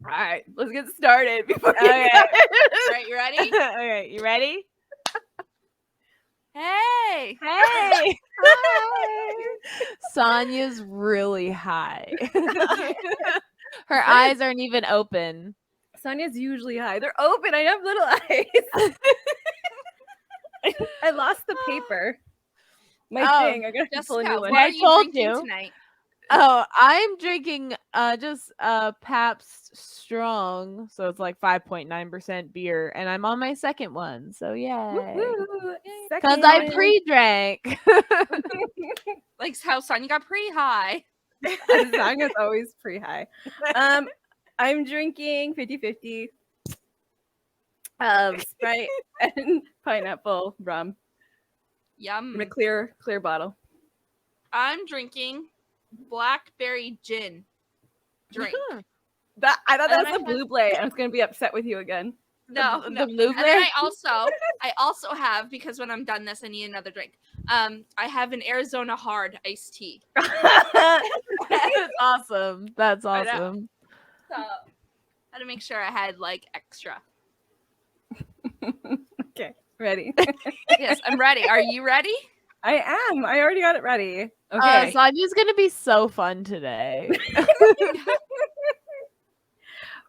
All right, let's get started. Before Okay. Right, you ready? Okay, you ready? Hey. Hey. Hi. Sonya's really high. Her eyes aren't even open. Sonya's usually high. They're open. I have little eyes. I lost the paper. My thing. I gotta pull a Jessica, new one. what I are you told drinking you. tonight? Oh, I'm drinking just Pabst Strong, so it's like 5.9% beer, and I'm on my second one, so yay. Woo-hoo. Because I Second. pre-drank. Like how Sonya got pretty high. Sonya's always pretty high. I'm drinking 50-50 Sprite and pineapple rum Yum. in a clear bottle. I'm drinking blackberry gin drink. I thought that And was I the blue blade. I was gonna be upset with you again. No, the no. blue And then blade? I also have, because when I'm done this, I need another drink. I have an Arizona hard iced tea. That's awesome. That's I know. awesome. So I had to make sure I had like extra. Okay, ready. Yes, I'm ready. Are you ready? I am. I already got it ready. Okay. Sonya's gonna be so fun today.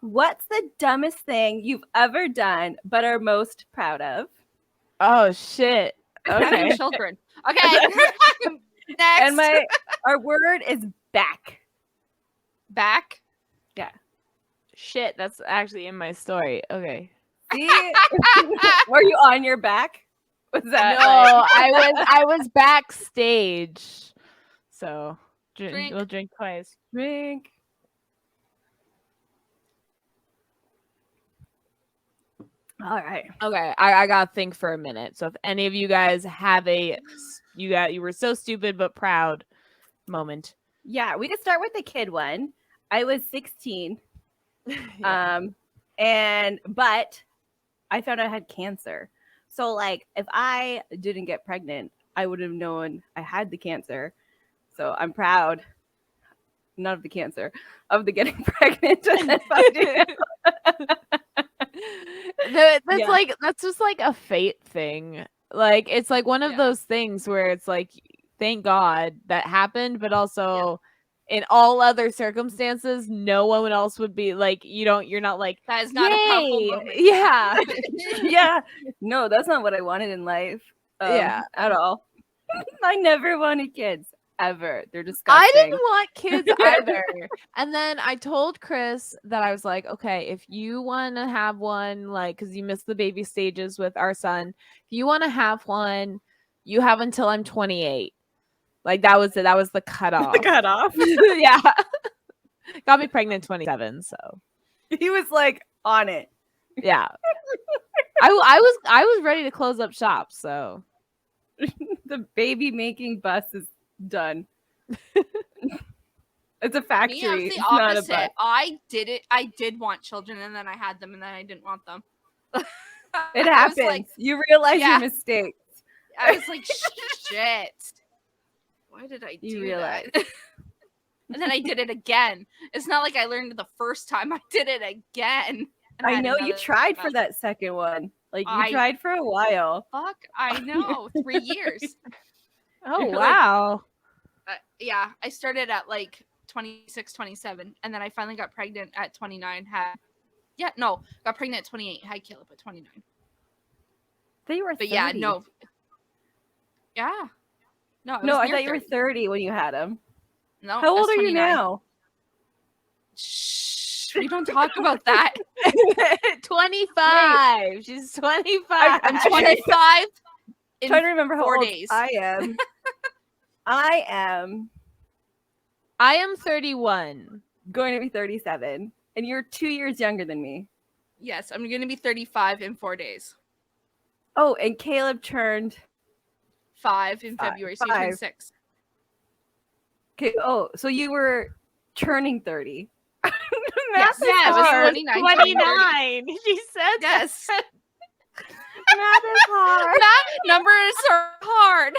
What's the dumbest thing you've ever done but are most proud of? Oh shit. Okay. Having children. Okay. Next. And our word is back. Back. Shit, that's actually in my story. Okay. See? Were you on your back? Was that No, I was backstage. So Drink. we'll drink twice. drink? All right. Okay, I gotta think for a minute. So if any of you guys have you were so stupid but proud moment. Yeah, we could start with the kid one. I was 16. Yeah. But I found out I had cancer. So like if I didn't get pregnant, I would have known I had the cancer. So I'm proud. Not of the cancer, of the getting pregnant. That's just like a fate thing. Like it's like one of those things where it's like thank God that happened, but also in all other circumstances, no one else would be like you're not like That is not a powerful moment. Yeah. Yeah. No, that's not what I wanted in life. Yeah. At all. I never wanted kids. Ever. They're disgusting. I didn't want kids either. And then I told Chris that I was like, okay, if you want to have one, like, because you missed the baby stages with our son, if you want to have one, you have until I'm 28. Like, that was it. That was the cutoff. The cutoff. Yeah. Got me pregnant 27, so. He was like on it. Yeah. I was ready to close up shop, so. The baby making bus is done. It's a factory. Me, I was the it's not a opposite. bus. I did want children, and then I had them, and then I didn't want them. It happens. Like, you realize your mistakes. I was like, shit. Why did I do You realize. that? And then I did it again. It's not like I learned it the first time. I did it again. I know you tried for that second one. Like you tried for a while. Fuck, I know. 3 years. Oh, wow. Yeah, I started at like 26, 27, and then I finally got pregnant at 29. Got pregnant at 28. Had Caleb at 29. They were 30. But yeah, no. Yeah. No, I thought you were 30 when you had him. No. How old are you now? Shh. We don't talk about that. 25. Wait. She's 25. I'm 25. I'm trying to remember how 4 old days. I am. I am 31. Going to be 37. And you're 2 years younger than me. Yes, I'm going to be 35 in 4 days. Oh, and Caleb turned 5 in February, so you're 6. Okay. Oh, so you were turning 30. Yes, yeah, it was 29. She said yes. Math is hard. That number is so hard.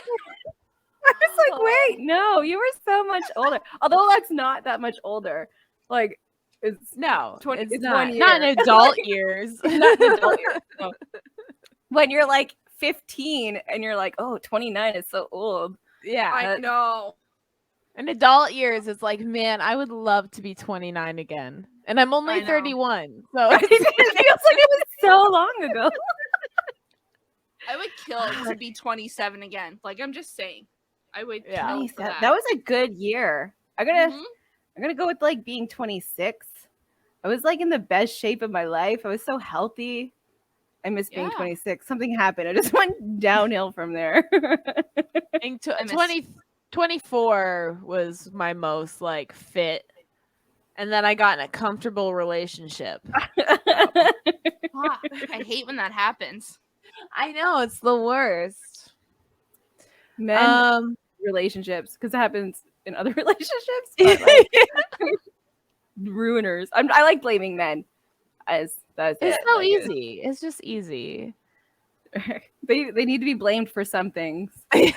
I was like, wait, no, you were so much older. Although that's not that much older. Like, It's No, 20 it's it's not. 1 Not year. in adult years. Not in adult years, no. When you're like 15 and you're like, oh, 29 is so old. Yeah. I know. In adult years, it's like, man, I would love to be 29 again. And I'm I only know. 31. So It feels like it was so long ago. I would kill to be 27 again. Like, I'm just saying. I would Yeah. kill for 27. that. That was a good year. I'm gonna go with like being 26. I was like in the best shape of my life. I was so healthy. I miss being Yeah. 26. Something happened. I just went downhill from there. being I miss- 24 was my most like fit. And then I got in a comfortable relationship. Ah, I hate when that happens. I know, it's the worst. Men relationships, because it happens in other relationships, but like ruiners. I like blaming men. That's It's it. so Like, easy. It's just easy. they need to be blamed for some things. They're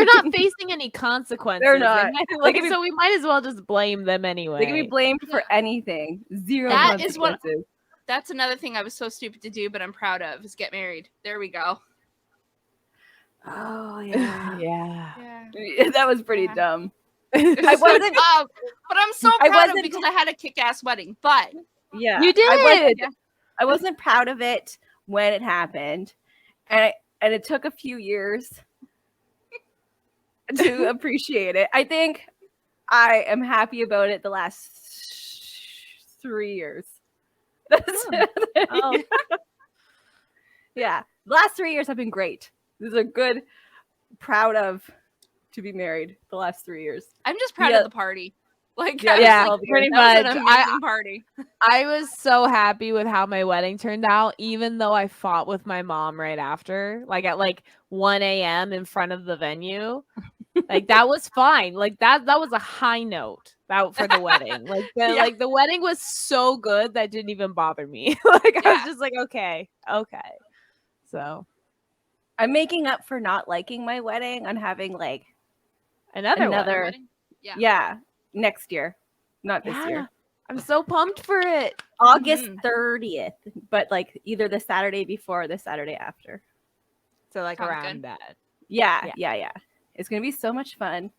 not facing any consequences. They're not. Like, They can be- so we might as well just blame them anyway. They can be blamed for anything. Zero That is what- consequences. That's another thing I was so stupid to do, but I'm proud of, is get married. There we go. Oh yeah. Yeah. That was pretty Yeah. dumb. I wasn't. But I'm so I proud of wasn't- it because I had a kick-ass wedding. But Yeah, You did. I wasn't proud of it when it happened, and it took a few years to appreciate it. I think I am happy about it the last 3 years. Oh. Yeah, the last 3 years have been great. These are good. Proud of to be married the last 3 years. I'm just proud Yeah. of the party. Like, Yeah, I was yeah, like, pretty that was much. an amazing party. I was so happy with how my wedding turned out, even though I fought with my mom right after, like at like 1 a.m. in front of the venue. Like that was fine. Like that was a high note that for the wedding. Like the wedding was so good that didn't even bother me. Like I was just like, okay. So I'm making up for not liking my wedding on having like another Wedding? yeah next year, not this Yeah. year. I'm so pumped for it. August Mhm. 30th, but like either the Saturday before or the Saturday after. So like Sounds around good. that. Yeah. It's gonna be so much fun.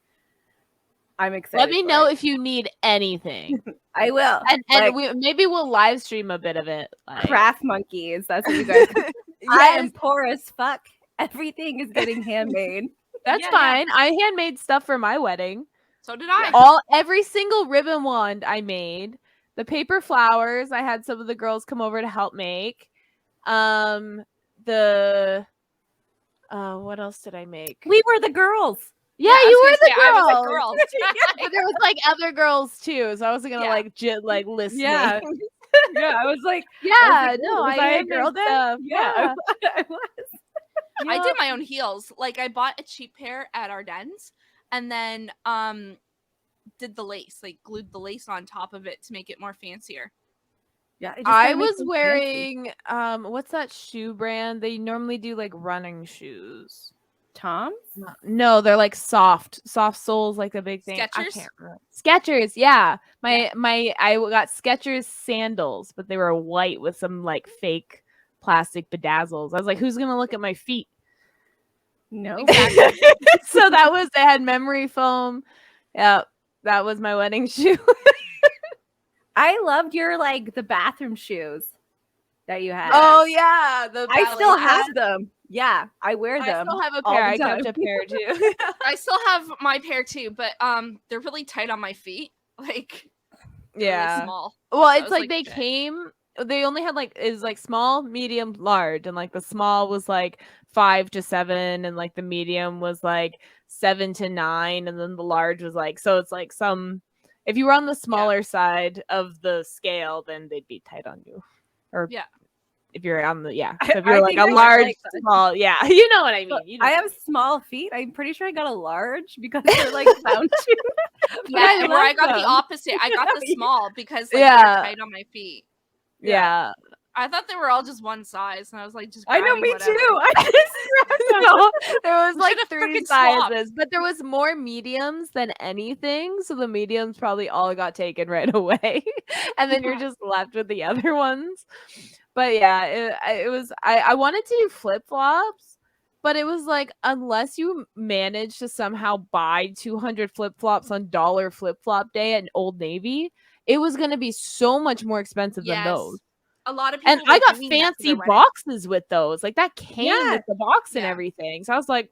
I'm excited. Let me for know it. if you need anything. I will. And Like, maybe we'll live stream a bit of it. Like, craft monkeys. That's what you guys. I am Yes, poor as fuck. Everything is getting handmade. that's Yeah. fine. I handmade stuff for my wedding. So did I. Every single ribbon wand I made. The paper flowers I had some of the girls come over to help make. The what else did I make? We were the girls. Yeah, I you was were the gonna say, I was girls. a girl. But there was like other girls too, so I wasn't gonna Yeah. like list Yeah. names. Yeah, I was like, Yeah, "Ooh, no, was I a handmade girl then?" stuff. Yeah, I was. I Yeah. did my own heels. Like, I bought a cheap pair at Ardennes and then did the lace, like glued the lace on top of it to make it more fancier. Yeah, I was wearing what's that shoe brand? They normally do like running shoes. Tom's. No, they're like soft soles, like the big thing. I Skechers? can't remember. Skechers, yeah. I got Skechers sandals, but they were white with some like fake plastic bedazzles. I was like, who's gonna look at my feet? No. So that was they had memory foam. Yeah, that was my wedding shoe. I loved your like the bathroom shoes that you had. Oh yeah, the I ballet still hats. have them. Yeah, I wear I them. still have a all pair. the I kept a time. pair too. I still have my pair too, but they're really tight on my feet. Like, really small. Well, So it's I was like they shit. came. They only had like is like small, medium, large, and like the small was like 5 to 7, and like the medium was like 7 to 9, and then the large was like so. It's like some. If you were on the smaller side of the scale, then they'd be tight on you. Or Yeah. if you're on the So if I you're like think a I would large, like that. small, yeah, you know what I mean. But You know. I have small feet. I'm pretty sure I got a large because they're like found shoes. But Yeah, where I love got the them. opposite. I got the small because like Yeah. they're tight on my feet. yeah. I thought they were all just one size, and I was like, just I know, grabbing me whatever. too. I just No, there was We like should've 3 frickin' swapped. sizes, but there was more mediums than anything. So the mediums probably all got taken right away. And then you're just left with the other ones. But yeah, it was, I wanted to do flip flops, but it was like, unless you manage to somehow buy 200 flip flops on dollar flip flop day at Old Navy, it was going to be so much more expensive than those. A lot of people And I were got doing that for fancy their wedding. boxes with those. Like that came Yeah. with the box and Yeah. everything. So I was like,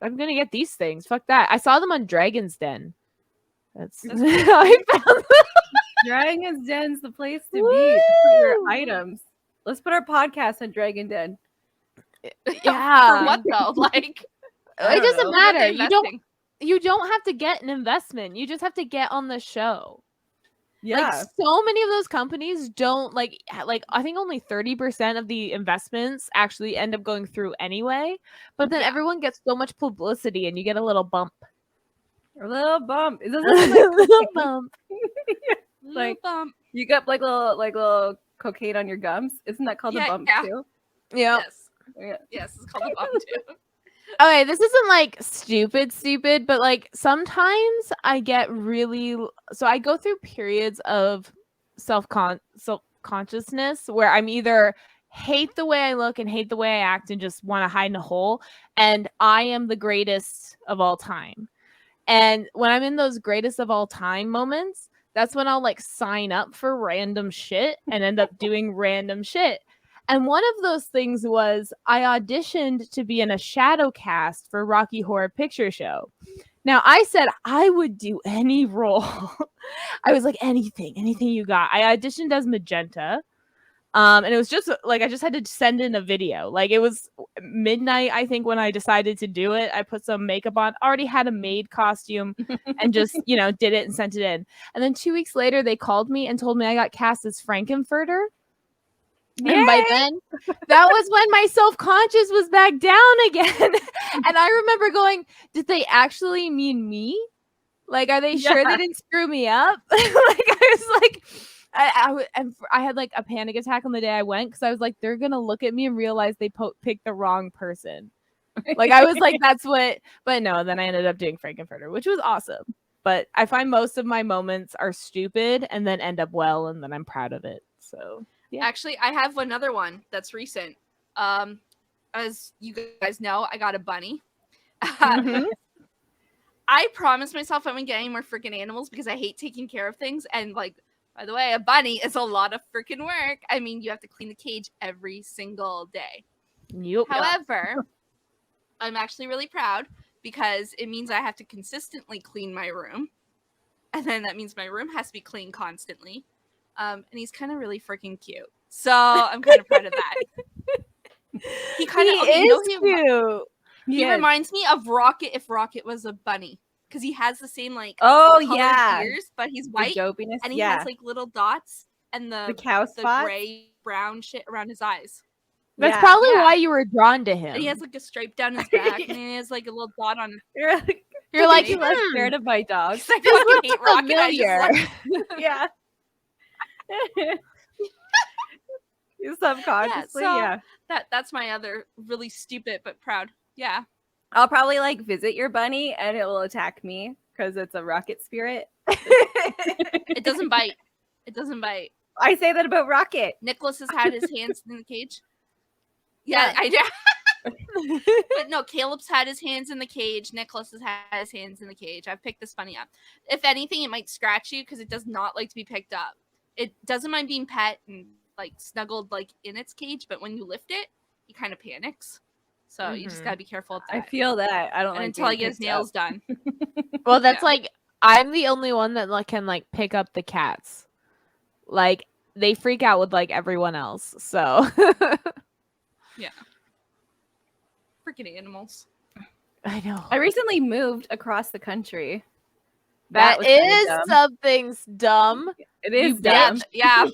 I'm gonna get these things. Fuck that. I saw them on Dragon's Den. That's That's I found Dragon's Den's the place to be to put your Woo! items. Let's put our podcast on Dragon Den. Yeah. For what though? Like, I It don't doesn't know. what are they matter. investing? You don't have to get an investment. You just have to get on the show. Yeah. Like so many of those companies don't like I think only 30% of the investments actually end up going through anyway. But then Yeah. everyone gets so much publicity and you get a little bump. A little bump. It A doesn't little bump. Like- bump. You got little cocaine on your gums. Isn't that called Yeah, a bump yeah. too? Yeah. Yes. Yeah. Yes, it's called a bump too. Okay, this isn't like stupid, but like sometimes I get really so I go through periods of self-consciousness where I'm either hate the way I look and hate the way I act and just want to hide in a hole, and I am the greatest of all time. And when I'm in those greatest of all time moments, that's when I'll like sign up for random shit and end up doing random shit. And one of those things was I auditioned to be in a shadow cast for Rocky Horror Picture Show. Now I said I would do any role. I was like, anything you got. I auditioned as Magenta. And it was just like I just had to send in a video. Like it was midnight, I think, when I decided to do it. I put some makeup on, already had a maid costume, and just, did it and sent it in. And then 2 weeks later, they called me and told me I got cast as Frankenfurter. And by then, that was when my self-conscious was back down again. And I remember going, did they actually mean me? Like, are they sure they didn't screw me up? Like, I was like, I had like a panic attack on the day I went because I was like, they're going to look at me and realize they picked the wrong person. Like, I was like, that's what, but no, then I ended up doing Frankenfurter, which was awesome. But I find most of my moments are stupid and then end up well, and then I'm proud of it. So. Yeah. Actually, I have another one that's recent. As you guys know, I got a bunny. Mhm. I promised myself I wouldn't get any more freaking animals because I hate taking care of things. And like, by the way, a bunny is a lot of freaking work. I mean, you have to clean the cage every single day. Yep. However, I'm actually really proud because it means I have to consistently clean my room. And then that means my room has to be clean constantly. And he's kind of really freaking cute. So I'm kind of proud of that. He kind of cute. He reminds me of Rocket if Rocket was a bunny. Because he has the same like Oh colored yeah. ears, but he's The white. dopiness. And he has like little dots and the the cow spots. gray brown shit around his eyes. That's Yeah. probably Yeah. why you were drawn to him. And he has like a stripe down his back and he has like a little dot on You're like, You're like, you less scared of my dog. because I This fucking looks hate Rocket. I familiar. just like Yeah. You subconsciously, so- yeah. that's my other really stupid but proud. Yeah. I'll probably like visit your bunny and it will attack me because it's a rocket spirit. It doesn't bite. It doesn't bite. I say that about Rocket. Nicholas has had his hands in the cage. Yeah, I do. But no, Caleb's had his hands in the cage. Nicholas has had his hands in the cage. I've picked this bunny up. If anything, it might scratch you because it does not like to be picked up. It doesn't mind being pet and like snuggled like in its cage, but when you lift it, he kind of panics. So you just Mhm. gotta be careful with that. I feel that. I don't and like until I being get his picked nails up. done. Well, that's Yeah. like I'm the only one that like can like pick up the cats. Like they freak out with like everyone else. So Freaking animals. I know. I recently moved across the country. That was kinda is dumb. something's dumb. It is you dumb. bitch. Yeah.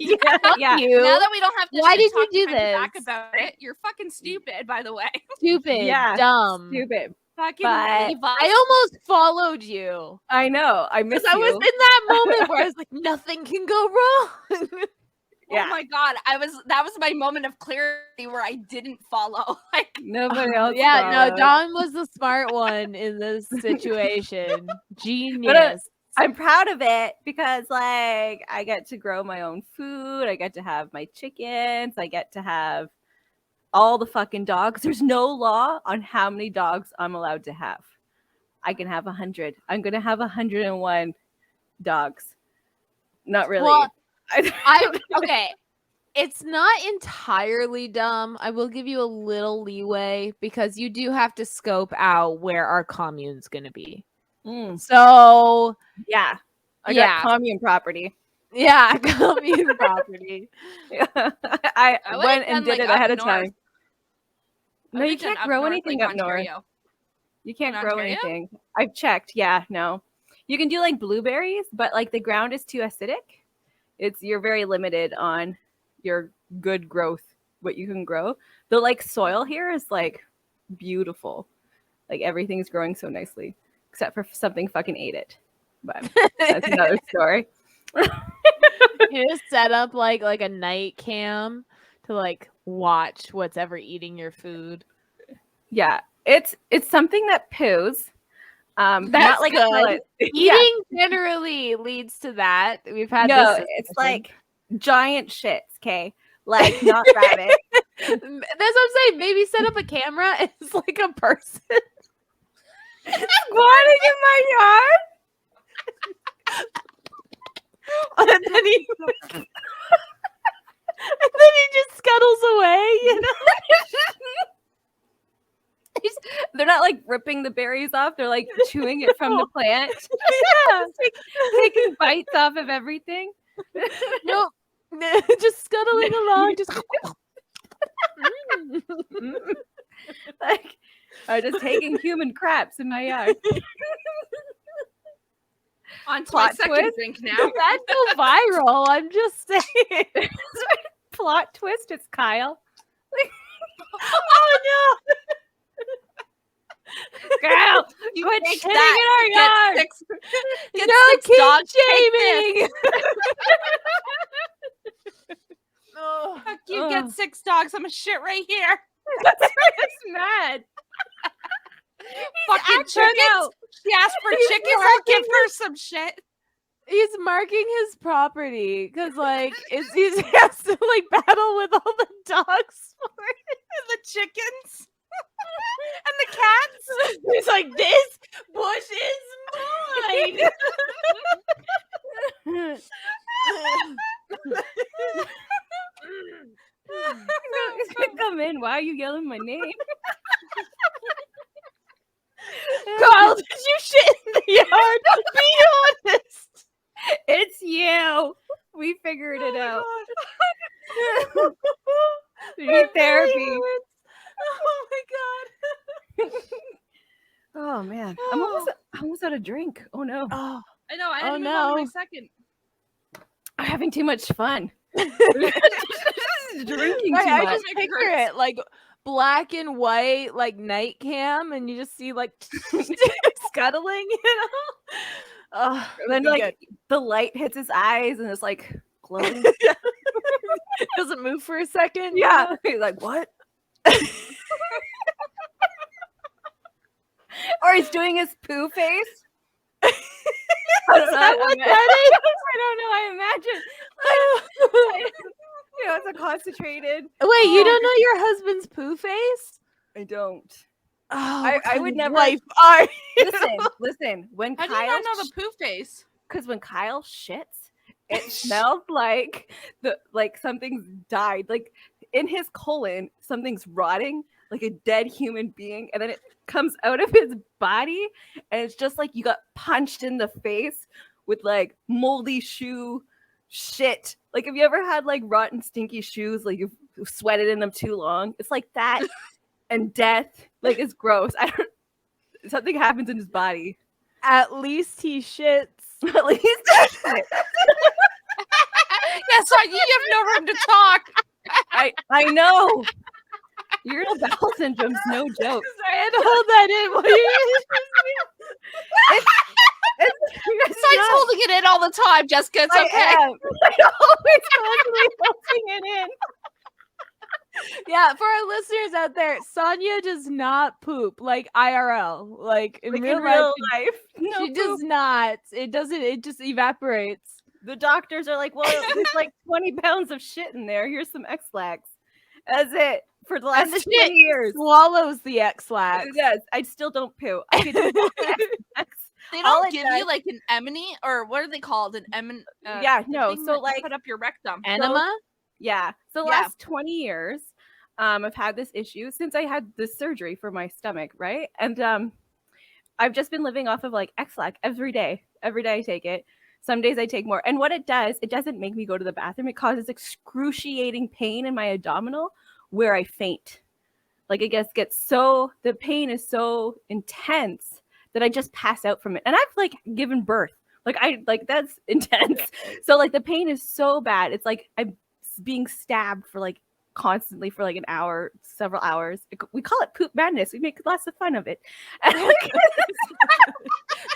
Fuck Yeah. you. Now that we don't have to Why did talk you do behind your back this? about it, you're fucking stupid, by the way. Stupid. Yeah, Dumb. Stupid. Fucking But leave us. I almost followed you. I know. I miss Because I was you. in that moment where I was like, nothing can go wrong. Yeah. Oh my god, that was my moment of clarity where I didn't follow. Like Nobody else. Yeah, no, followed. Dawn was the smart one in this situation. But Genius. I'm proud of it because like I get to grow my own food. I get to have my chickens. I get to have all the fucking dogs. There's no law on how many dogs I'm allowed to have. I can have 100. I'm gonna have 101 dogs. Not really. Well, okay. It's not entirely dumb. I will give you a little leeway because you do have to scope out where our commune's going to be. So, yeah. I got commune property. Yeah, commune property. Yeah. I went and did it ahead of time. No, you can't grow anything up north. You can't grow anything. I've checked. Yeah, no. You can do like blueberries, but like the ground is too acidic. You're very limited on your good growth, what you can grow. The like soil here is like beautiful. Like everything's growing so nicely, except for something fucking ate it. But that's another story. You just set up like a night cam to like watch what's ever eating your food. Yeah, it's something that poos. That's not like good. Eating generally leads to that. We've had this. It's like giant shits, okay? Like not rabbit. That's what I'm saying. Maybe set up a camera. It's like a person squatting in my yard. and then he just scuttles away, you know? They're not like ripping the berries off. They're like chewing it from the plant. Yeah. Taking bites off of everything. Nope. Just scuttling along. Just like I'm just taking human craps in my yard. On to my second drink now. That'd go viral. I'm just saying. Plot twist. It's Kyle. Oh no. Girl, you quit shitting in our yard. Get six dogs shaming. Fuck you, get 6 dogs. I'm a shit right here. That's right. Mad. Fucking chickens. She asked for chickens. I'll give her some shit. He's marking his property because, like, he has to like battle with all the dogs for it. And the chickens. And the cats. He's like, this bush is mine. He's gonna come in. Why are you yelling my name? Carl, did you shit in the yard? Be honest. It's you. We figured it out. You need therapy. Oh my god. Oh man. I'm almost out of drink. Oh no. Oh, I know. I had to move on to my second. I'm having too much fun. Drinking too much. I just picture it like black and white, like night cam, and you just see like scuttling, you know? Oh, then like the light hits his eyes and it's like glowing. Doesn't move for a second. Yeah. He's like, what? Or he's doing his poo face. I don't know. I don't know. I imagine. You know, it's a concentrated. Wait, you don't know your husband's poo face? I don't. Oh, I would never. Life Listen. When How Kyle, do you not know the poo face? because when Kyle shits, it smells like something's died. Like in his colon, something's rotting, like a dead human being, and then it comes out of his body, and it's just like you got punched in the face with like moldy shoe shit. Like, have you ever had like rotten, stinky shoes? Like you've sweated in them too long. It's like that, and death. Like it's gross. Something happens in his body. At least he shits. At least he shits. Yeah, so you have no room to talk. I know. Irritable bowel syndrome's no joke. Sorry, I had to hold that in. Besides holding it in all the time, Jessica, it's okay. I always constantly holding it in. Yeah, for our listeners out there, Sonia does not poop like IRL, like in real life. No She does not. It doesn't. It just evaporates. The doctors are like, well, there's like 20 pounds of shit in there. Here's some X-Lax. That's it for the last 20 years. Swallows the X-Lax. Yes, I still don't poo. I could do X-Lax. They don't give you like an emony, or what are they called? An yeah, no. So like put up your rectum. Enema. Yeah. So the last 20 years, I've had this issue since I had this surgery for my stomach, right? And I've just been living off of like X-Lax every day. Every day I take it. Some days I take more. And what it does, it doesn't make me go to the bathroom. It causes excruciating pain in my abdominal where I faint. Like it gets so, the pain is so intense that I just pass out from it. And I've like given birth. Like that's intense. So like the pain is so bad. It's like I'm being stabbed for like constantly for like an hour, several hours. We call it poop madness. We make lots of fun of it.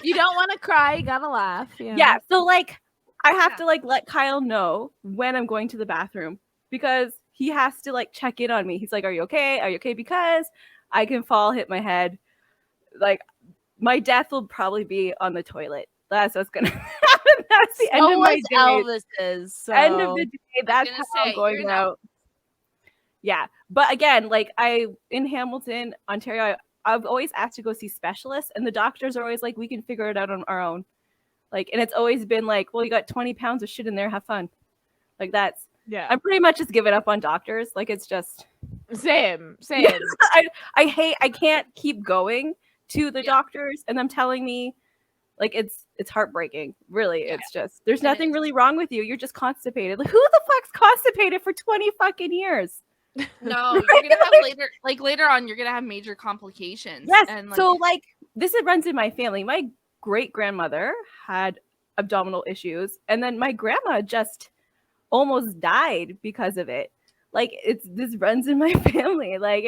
You don't want to cry, you gotta laugh. You know? Yeah. So like I have to like let Kyle know when I'm going to the bathroom because he has to like check in on me. He's like, "Are you okay? Are you okay?" Because I can fall, hit my head. Like my death will probably be on the toilet. That's what's gonna happen. That's the end of my day. Elvis's. So. End of the day. That's how I'm going out. Yeah, but again, like in Hamilton, Ontario, I've always asked to go see specialists, and the doctors are always like, "We can figure it out on our own." Like, and it's always been like, "Well, you got 20 pounds of shit in there. Have fun." Like that's. Yeah. I'm pretty much just giving up on doctors. Like it's just. Same. I can't keep going to the doctors, and them telling me, like it's heartbreaking. Really, it's just there's nothing really wrong with you. You're just constipated. Like who the fuck's constipated for 20 fucking years? No, you're gonna have later on, you're gonna have major complications. Yes. And So like this runs in my family. My great grandmother had abdominal issues, and then my grandma just almost died because of it. Like this runs in my family. Like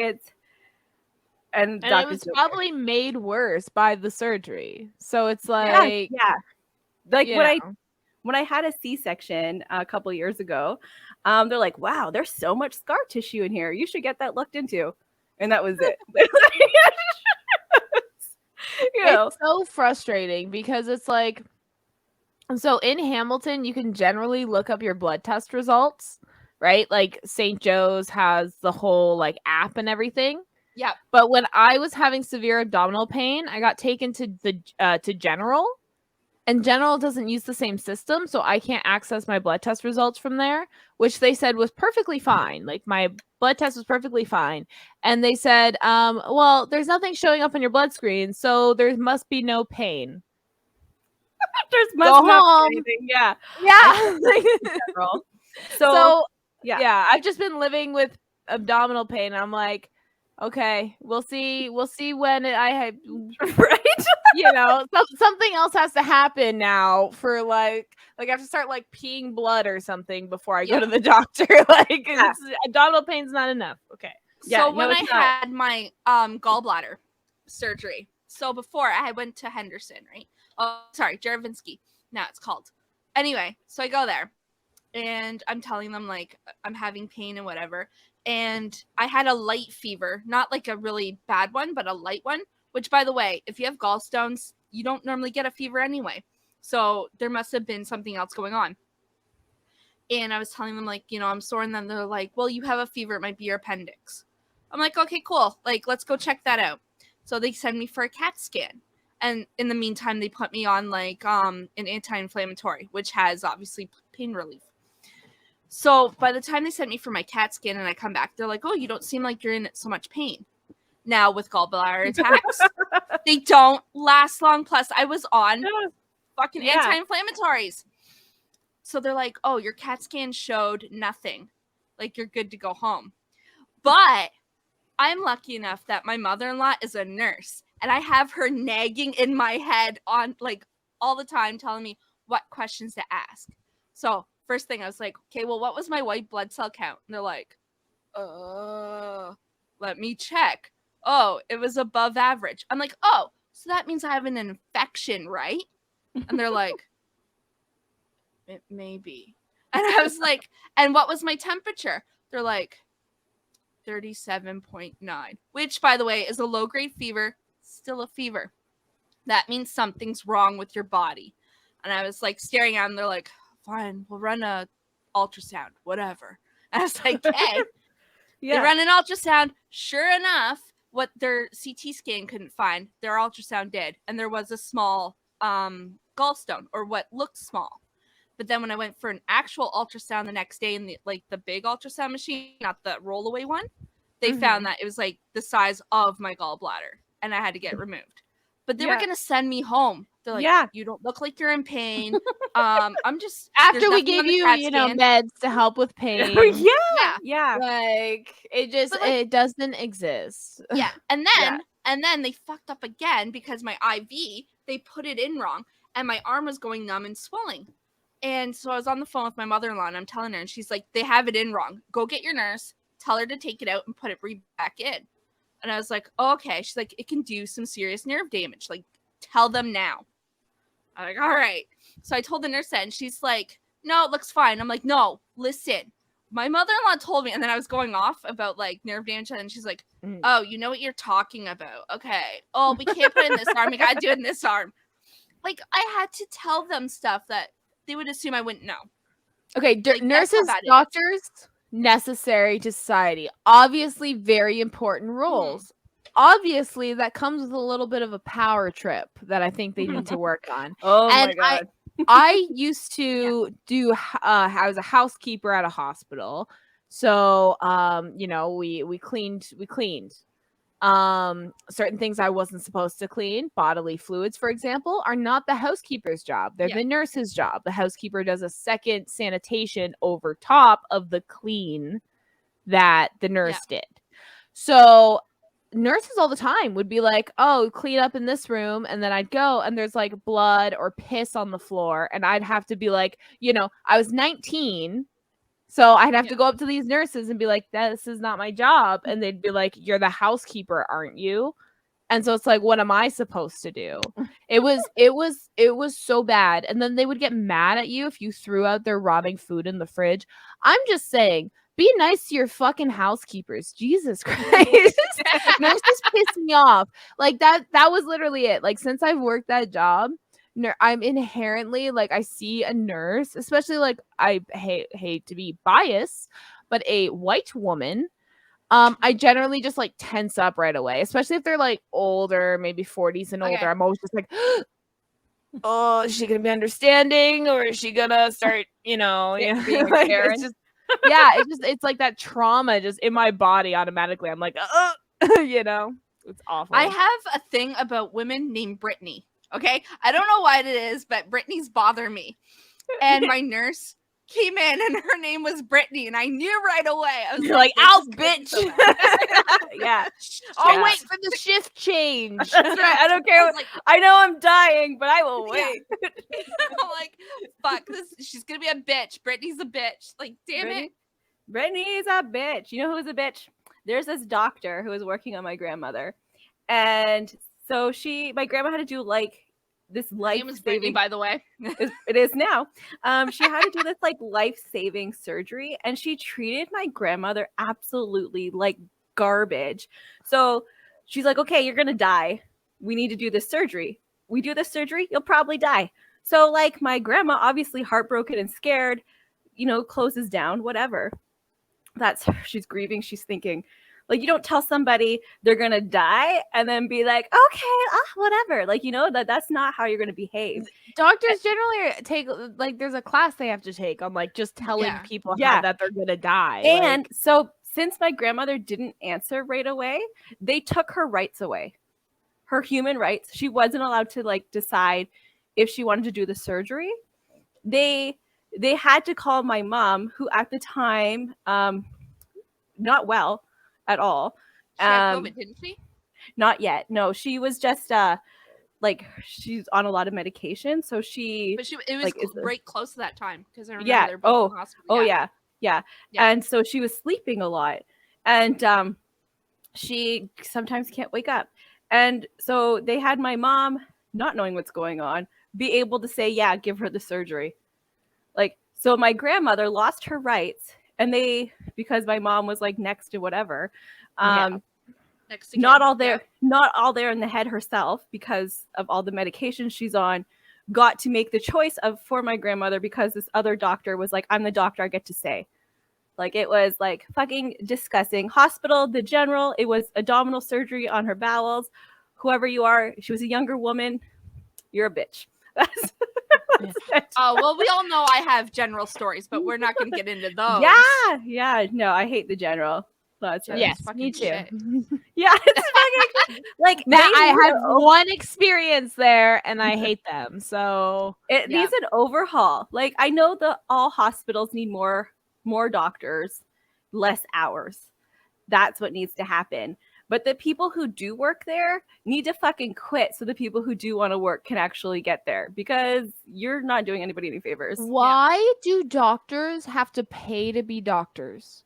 and it was probably made worse by the surgery. So it's like like when I had a C-section a couple years ago, they're like, "Wow, there's so much scar tissue in here. You should get that looked into." And that was it. It's so frustrating because it's like, so in Hamilton, you can generally look up your blood test results, right? Like St. Joe's has the whole like app and everything. Yeah. But when I was having severe abdominal pain, I got taken to to General. And General doesn't use the same system, so I can't access my blood test results from there, which they said was perfectly fine. Like my blood test was perfectly fine. And they said, well, there's nothing showing up on your blood screen, so there must be no pain. There's must not be anything. Yeah. Yeah. So yeah, I've just been living with abdominal pain. I'm like, okay, we'll see when I have right. You know, something else has to happen now for like I have to start like peeing blood or something before I go to the doctor. Like abdominal pain's not enough. Okay. So when I had my gallbladder surgery, so before I went to Henderson, right? Oh, sorry, Jaravinsky. Now it's called. Anyway, so I go there, and I'm telling them like I'm having pain and whatever, and I had a light fever, not like a really bad one, but a light one. Which, by the way, if you have gallstones, you don't normally get a fever anyway. So there must have been something else going on. And I was telling them, like, you know, I'm sore. And then they're like, well, you have a fever. It might be your appendix. I'm like, okay, cool. Like, let's go check that out. So they send me for a CAT scan. And in the meantime, they put me on, like, an anti-inflammatory, which has, obviously, pain relief. So by the time they sent me for my CAT scan and I come back, they're like, oh, you don't seem like you're in so much pain. Now with gallbladder attacks, they don't last long. Plus, I was on fucking anti-inflammatories. So they're like, oh, your CAT scan showed nothing. Like, you're good to go home. But I'm lucky enough that my mother-in-law is a nurse. And I have her nagging in my head on, like, all the time telling me what questions to ask. So first thing I was like, okay, well, what was my white blood cell count? And they're like, let me check. Oh, it was above average. I'm like, oh, so that means I have an infection, right? And they're like, it may be. And I was like, and what was my temperature? They're like, 37.9, which, by the way, is a low-grade fever, still a fever. That means something's wrong with your body. And I was like staring at them. They're like, fine, we'll run a ultrasound, whatever. And I was like, okay. They run an ultrasound. Sure enough, what their CT scan couldn't find, their ultrasound did. And there was a small gallstone, or what looked small. But then when I went for an actual ultrasound the next day in the big ultrasound machine, not the rollaway one, they found that it was like the size of my gallbladder, and I had to get removed. But they were gonna send me home. They're like, you don't look like you're in pain. I'm just after we gave you, meds to help with pain. Yeah. Like it doesn't exist. Yeah. And then they fucked up again because my IV, they put it in wrong, and my arm was going numb and swelling. And so I was on the phone with my mother-in-law, and I'm telling her, and she's like, they have it in wrong. Go get your nurse, tell her to take it out and put it back in. And I was like, oh, okay. She's like, it can do some serious nerve damage. Like, tell them now. I'm like, all right. So I told the nurse that, and she's like, no, it looks fine. I'm like, no, listen. My mother-in-law told me, and then I was going off about, like, nerve damage, and she's like, oh, you know what you're talking about. Okay. Oh, we can't put it in this arm. We got to do it in this arm. Like, I had to tell them stuff that they would assume I wouldn't know. Okay, nurses, doctors, necessary to society. Obviously, very important roles. Obviously, that comes with a little bit of a power trip that I think they need to work on. My God. I used to do. I was a housekeeper at a hospital, so we cleaned. Certain things I wasn't supposed to clean, bodily fluids, for example, are not the housekeeper's job. They're the nurse's job. The housekeeper does a second sanitation over top of the clean that the nurse did. So nurses all the time would be like, oh, clean up in this room. And then I'd go and there's like blood or piss on the floor. And I'd have to be like, I was 19. So I'd have to go up to these nurses and be like, this is not my job. And they'd be like, you're the housekeeper, aren't you? And so it's like, what am I supposed to do? It was so bad. And then they would get mad at you if you threw out their rotting food in the fridge. I'm just saying, be nice to your fucking housekeepers. Jesus Christ. Nurses piss me off. Like that was literally it. Like since I've worked that job, I'm inherently like, I see a nurse, especially like I hate to be biased, but a white woman, I generally just like tense up right away, especially if they're like older, maybe 40s and older. I'm always just like, oh, is she gonna be understanding, or is she gonna start, being like, it's just, it's like that trauma just in my body automatically. I'm like, it's awful. I have a thing about women named Brittany. Okay, I don't know why it is, but Brittany's bother me. And my nurse came in, and her name was Brittany, and I knew right away. I was like, "Ow, bitch!" I'll wait for the shift change. That's right. I don't care. I know I'm dying, but I will wait. I'm like, fuck this. She's gonna be a bitch. Brittany's a bitch. Like, damn it. Brittany's a bitch. You know who's a bitch? There's this doctor who was working on my grandmother, and so my grandma had to do like this life-saving, by the way. It is now. She had to do this like life-saving surgery, and she treated my grandmother absolutely like garbage. So she's like, okay, you're gonna die. We need to do this surgery. We do this surgery, you'll probably die. So like my grandma, obviously heartbroken and scared, closes down, whatever. She's grieving. She's thinking, like, you don't tell somebody they're gonna die and then be like, okay, whatever. Like, that's not how you're gonna behave. Doctors generally take, like, there's a class they have to take on like just telling people that they're gonna die. And so since my grandmother didn't answer right away, they took her rights away, her human rights. She wasn't allowed to like decide if she wanted to do the surgery. They had to call my mom, who at the time, not well at all. She had COVID, didn't she? Not yet. No, she was just like, she's on a lot of medication, so she. But it was like, right close to that time, because I remember they're both in the hospital. Yeah. And so she was sleeping a lot, and she sometimes can't wake up, and so they had my mom, not knowing what's going on, be able to say, yeah, give her the surgery. Like, so my grandmother lost her rights, and because my mom was like next to whatever, Next to not kin. all there, not all there in the head herself because of all the medications she's on, got to make the choice for my grandmother because this other doctor was like, I'm the doctor, I get to say. Like, it was like fucking disgusting. Hospital, the general, it was abdominal surgery on her bowels. Whoever you are, she was a younger woman, you're a bitch. That's it. Oh, well, we all know I have general stories, but we're not going to get into those. Yeah, no, I hate the general. That's Yeah. it. Yes, fucking me too. shit. Yeah, it's fucking like Now they I need have to one experience there, and I hate them. So it needs an overhaul. Like, I know that all hospitals need more doctors, less hours. That's what needs to happen. But the people who do work there need to fucking quit so the people who do want to work can actually get there, because you're not doing anybody any favors. why do doctors have to pay to be doctors?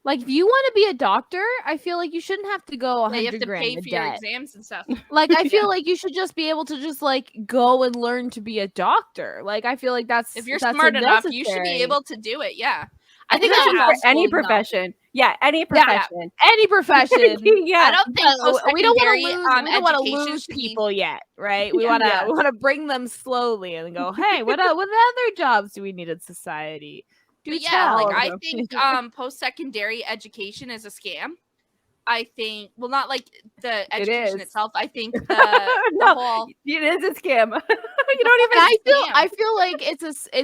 Like, if you want to be a doctor, I feel like you shouldn't have to go Yeah, you have 100 to grand pay in for your debt. exams and stuff. Like, I feel like you should just be able to just like go and learn to be a doctor. Like, I feel like that's If you're that's smart enough, you should unnecessary. be able to do it. Yeah. I think that should be for any profession. Yeah, any profession. Any profession. Yeah. I don't think We don't post-secondary want to education lose should be. people yet, right? We Yeah. want to bring them slowly and go, hey, what other jobs do we need in society? But yeah, like I them. think post-secondary education is a scam. I think, well, not like the education itself. I think the No, whole. it is a scam. You don't even. I feel like it's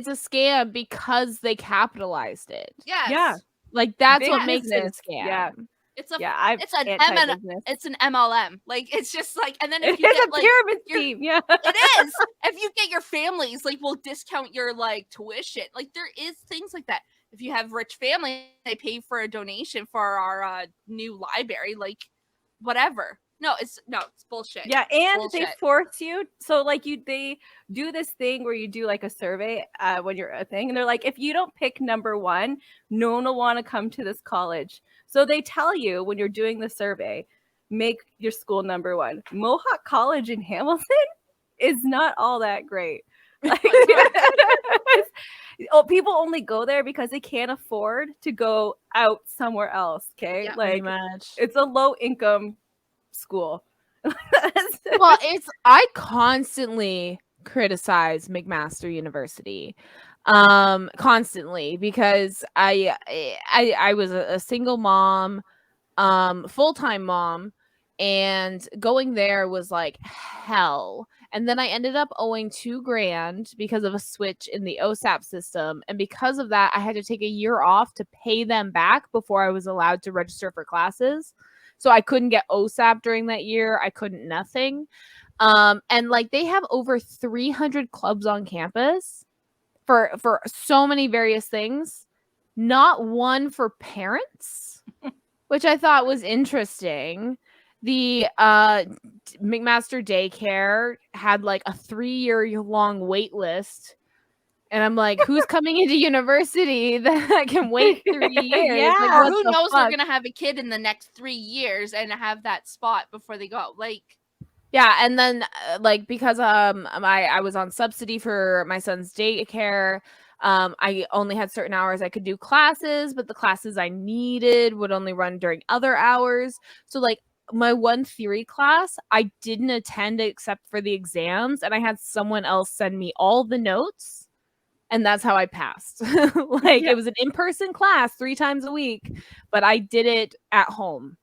a scam because they capitalized it. Yes. Yeah. Like, that's Big what makes it a business. scam. Yeah. It's a. Yeah, It's an anti-business. It's an MLM. Like, it's just like, and then if It you is get a like pyramid your- scheme. Yeah. it is. If you get your families, like, will discount your like tuition. Like, there is things like that. If you have rich family, they pay for a donation for our new library. Like, whatever. No, it's bullshit. Yeah, and they Bullshit. force you. So like they do this thing where you do like a survey when you're a thing, and they're like, if you don't pick number one, no one will want to come to this college. So they tell you when you're doing the survey, make your school number one. Mohawk College in Hamilton is not all that great. Like, people only go there because they can't afford to go out somewhere else. Okay, Yeah, like Pretty much. it's a low income school. Well, I constantly criticize McMaster University constantly because I was a single mom, full-time mom, and going there was like hell. And then I ended up owing $2,000 because of a switch in the OSAP system, and because of that I had to take a year off to pay them back before I was allowed to register for classes. So I couldn't get OSAP during that year. I couldn't nothing. And like, they have over 300 clubs on campus for so many various things. Not one for parents, which I thought was interesting. The McMaster Daycare had like a 3-year long wait list. And I'm like, who's coming into university that can wait 3 years? Yeah. Like, Or what who the knows fuck? they're gonna have a kid in the next 3 years and have that spot before they go. Like, Yeah, and then like, because I was on subsidy for my son's daycare, I only had certain hours I could do classes, but the classes I needed would only run during other hours. So like, my one theory class I didn't attend except for the exams, and I had someone else send me all the notes, and that's how I passed. Like, Yeah. it was an in-person class 3 times a week, but I did it at home.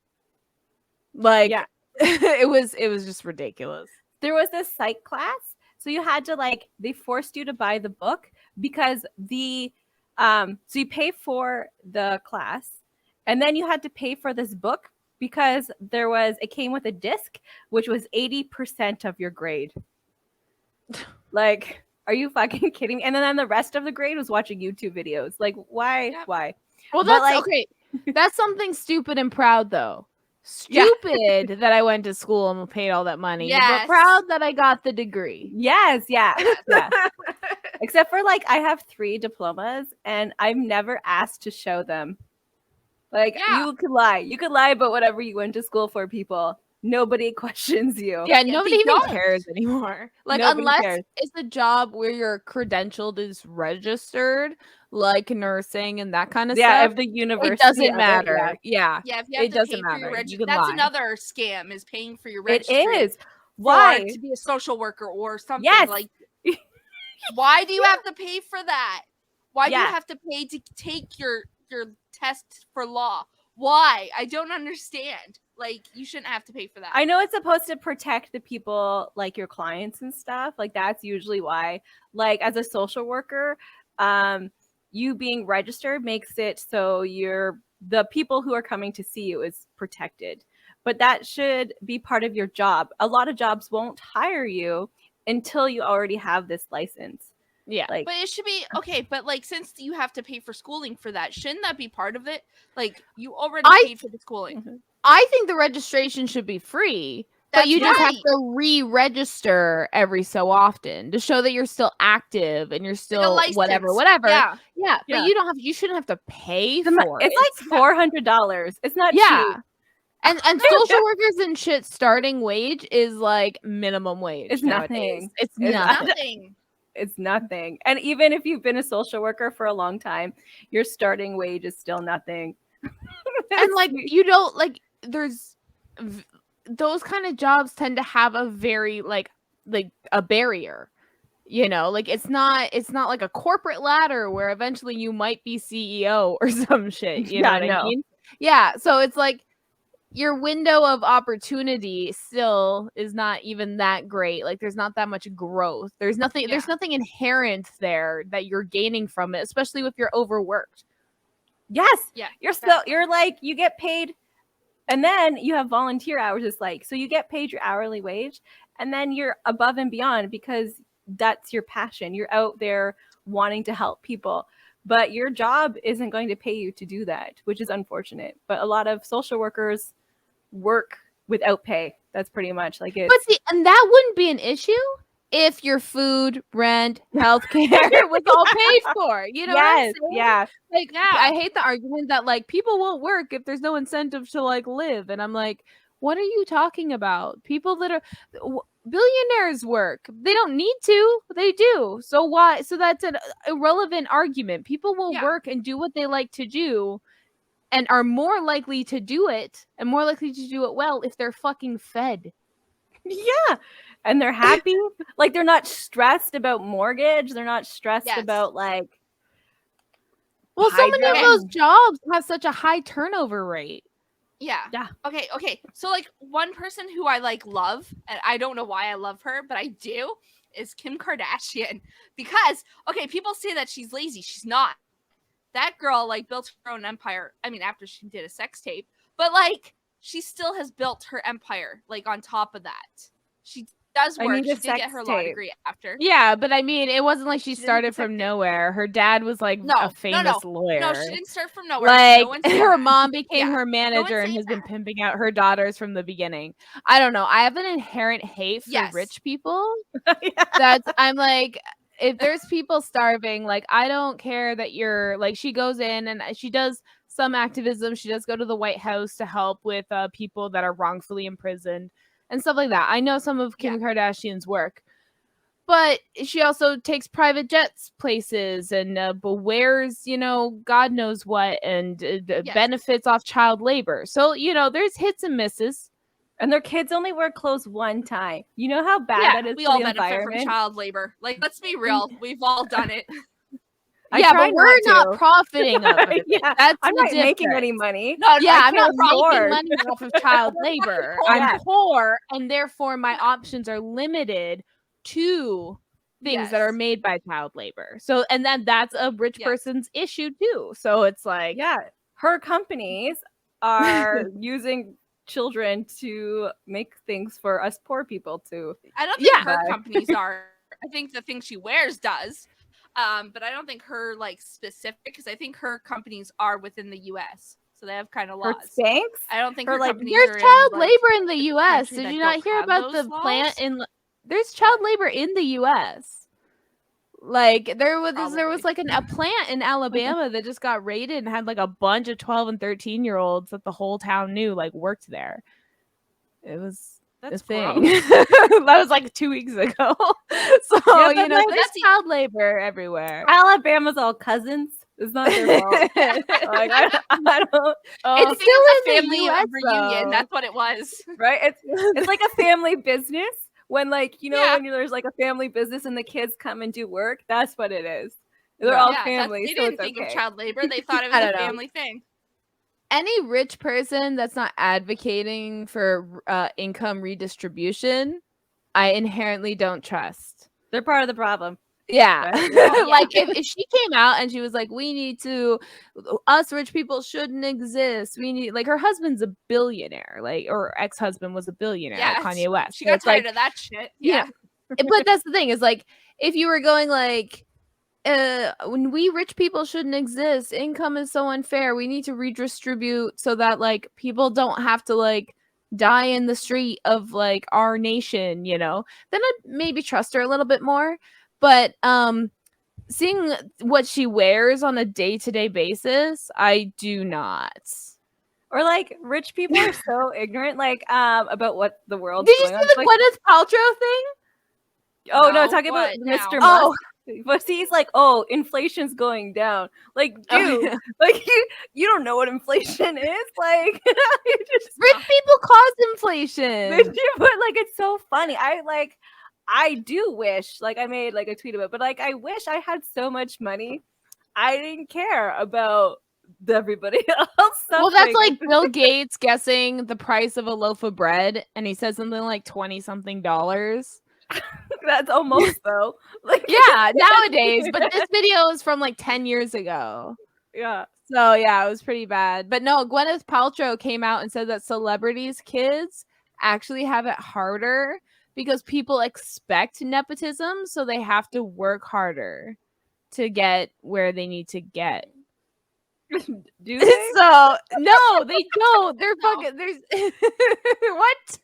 Like, Yeah. it was just ridiculous. There was this psych class, so you had to like, they forced you to buy the book because the so you pay for the class, and then you had to pay for this book because it came with a disc which was 80% of your grade. Like, are you fucking kidding me? And then the rest of the grade was watching YouTube videos. Like, why? Yeah. Why? Well, But, that's like- okay. That's something stupid and proud, though. Stupid that I went to school and paid all that money, Yes. but proud that I got the degree. Yes, yeah. Except for like, I have 3 diplomas and I'm never asked to show them. Like, Yeah. you could lie about whatever you went to school for, people. nobody questions you. Yeah, they nobody even don't. cares anymore. Like, Nobody unless cares. it's a job where your credentialed is registered, like nursing and that kind of Yeah, stuff. if the It university doesn't of it, matter. yeah. Yeah, Yeah, if you have it to doesn't pay for your matter. You can that's lie. another scam is paying for your It registry is. for Why? to be a social worker or something. Yes. Like, why do you have to pay for that? Why do you Yeah. have to pay to take your test for law? Why? I don't understand. Like, you shouldn't have to pay for that. I know it's supposed to protect the people, like your clients and stuff. Like that's usually why. Like as a social worker, you being registered makes it so the people who are coming to see you is protected. But that should be part of your job. A lot of jobs won't hire you until you already have this license. Yeah. Like But it should be okay. But like, since you have to pay for schooling for that, shouldn't that be part of it? Like, you already paid for the schooling. I think the registration should be free, but That's you just have right. to re-register every so often to show that you're still active and you're Like a still license. whatever. Yeah. Yeah, Yeah. but you shouldn't have to pay for it. it's like $400. It's not Yeah. cheap. And social workers and shit starting wage is like minimum wage. It's nowadays. nothing. It's It's nothing. Nothing. It's nothing. And even if you've been a social worker for a long time, your starting wage is still nothing. And like you don't like there's those kind of jobs tend to have a very like a barrier. You know, like it's not like a corporate ladder where eventually you might be CEO or some shit. You know what I mean? Yeah. So it's like your window of opportunity still is not even that great. Like there's not that much growth. There's nothing inherent there that you're gaining from it, especially if you're overworked. Yes. Yeah. You're like, you get paid, and then you have volunteer hours. It's like, so you get paid your hourly wage, and then you're above and beyond because that's your passion. You're out there wanting to help people, but your job isn't going to pay you to do that, which is unfortunate. But a lot of social workers work without pay. That's pretty much like it. But see, and that wouldn't be an issue if your food, rent, healthcare was all paid for. You know what I'm saying? Yeah. Like, I hate the argument that like people won't work if there's no incentive to like live, and I'm like, what are you talking about? People that are billionaires work. They don't need to. They do. So why? So that's an irrelevant argument. People will work and do what they like to do, and are more likely to do it and more likely to do it well if they're fucking fed. Yeah. And they're happy. Like they're not stressed about mortgage. They're not stressed about like. Well, so many of those jobs have such a high turnover rate. Yeah. Okay. So like one person who I like love, and I don't know why I love her, but I do, is Kim Kardashian. Because people say that she's lazy. She's not. That girl like built her own empire. I mean, after she did a sex tape, but like she still has built her empire. Like on top of that, she does work. She did get her law degree after. Yeah, but I mean, it wasn't like she started from nowhere. Her dad was like a famous lawyer. No, she didn't start from nowhere. Like her mom became her manager and has been pimping out her daughters from the beginning. I don't know. I have an inherent hate for rich people. I'm like, if there's people starving, like I don't care that you're like, she goes in and she does some activism. She does go to the White House to help with people that are wrongfully imprisoned and stuff like that. I know some of Kim Kardashian's work, but she also takes private jets places and wears, God knows what, and benefits off child labor. So, there's hits and misses. And their kids only wear clothes one time. You know how bad that is we for all the benefit environment? from child labor. Like, let's be real. We've all done it. Yeah, but we're not profiting off of it. That's I'm not making any money. No, I'm not making money off of child labor. I'm poor, and therefore my options are limited to things that are made by child labor. So, and then that's a rich person's issue too. So it's like, her companies are using children to make things for us poor people too. I don't think her companies are. I think the thing she wears does. But I don't think her like specific, because I think her companies are within the U.S. So they have kind of laws. Thanks. I don't think her companies there's are child in, labor in the U.S. country Did you that not hear don't about have the those plant laws? in? There's child labor in the U.S. Like there was like a plant in Alabama that just got raided and had like a bunch of 12 and 13-year-olds that the whole town knew like worked there. It was That's a thing. gross. That was like 2 weeks ago. So, but you know, like, there's that's- child labor everywhere. Alabama's all cousins. It's not their fault. Like I don't. I It's think still it's a in the family US, reunion. though. That's what it was. Right? It's like a family business. When like Yeah. when there's like a family business and the kids come and do work, that's what it is. They're all Yeah, family, they so didn't it's think of okay. child labor. They thought it I was a don't know. family thing. Any rich person that's not advocating for income redistribution, I inherently don't trust. They're part of the problem. Yeah. Right? Yeah. Like if she came out and she was like, we need to, us rich people shouldn't exist. We need, like, her husband's a billionaire, like, or ex-husband was a billionaire, Yeah, like Kanye West. She So got it's like, tired of that shit. you Yeah. know, but that's the thing is like, if you were going like, when we rich people shouldn't exist, income is so unfair, we need to redistribute so that like people don't have to like die in the street of like our nation, you know, then I'd maybe trust her a little bit more. But seeing what she wears on a day-to-day basis, I do not. Or like rich people are so ignorant, like about what the world's Did you going see on. the Like, Gwyneth Paltrow thing? oh no, No, talking about what now? Mr. Oh. Musk. But see, he's like, oh, inflation's going down. Like, dude, Oh, yeah. like you don't know what inflation is. Like, you just Rich people cause But inflation. like it's so funny. I do wish, like I made like a tweet about it, but like I wish I had so much money. I didn't care about everybody else. Well, that's suffering. like Bill Gates guessing the price of a loaf of bread, and he says something like $20-something. That's almost though. Like Yeah, nowadays, but this video is from like 10 years ago. yeah. So yeah, it was pretty bad. But no, Gwyneth Paltrow came out and said that celebrities' kids actually have it harder because people expect nepotism, so they have to work harder to get where they need to get. Do they? So no, they don't. They're No. fucking. There's what?